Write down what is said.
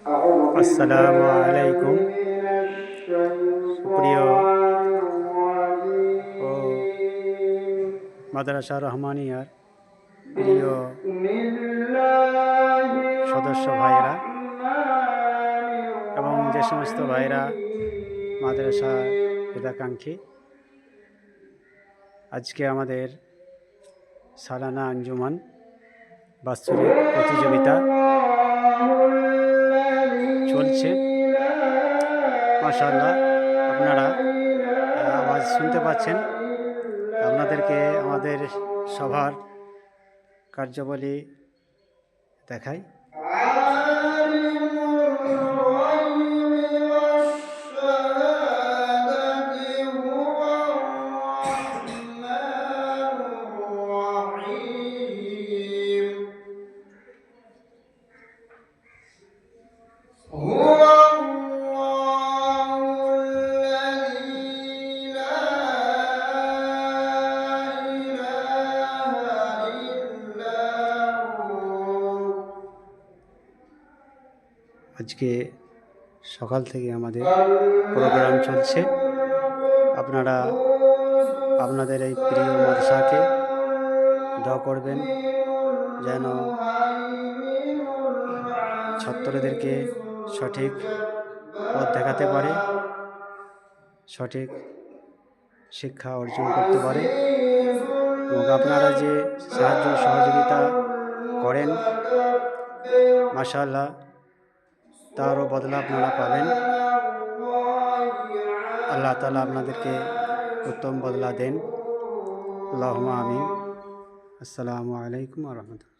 আসসালামু আলাইকুম। সুপ্রিয় ও মাদ্রাসা রহমানিয়ার প্রিয় সদস্য ভাইরা এবং যে সমস্ত ভাইরা মাদ্রাসা হিতাকাঙ্ক্ষী, আজকে আমাদের সালানা আঞ্জুমান বাৎসরিক প্রতিযোগিতা চলছে। মাশাআল্লাহ, আপনারা আওয়াজ শুনতে পাচ্ছেন। আপনাদেরকে আমাদের সভার কার্যাবলী দেখাই। আজকে সকাল থেকে আমাদের প্রোগ্রাম চলছে। আপনারা আপনাদের এই প্রিয় মাদ্রাসাকে দোয়া করবেন যেন ছাত্রদেরকে সঠিক পথ দেখাতে পারে, সঠিক শিক্ষা অর্জন করতে পারে, এবং আপনারা যে সাহায্য সহযোগিতা করেন, মাশাআল্লাহ, তারও বদলা আপনারা পাবেন। আল্লাহ তাআলা আপনাদেরকে উত্তম বদলা দেন। আল্লাহুম্মা আমিন। আসসালামু আলাইকুম ওয়া রাহমাতুল্লাহ।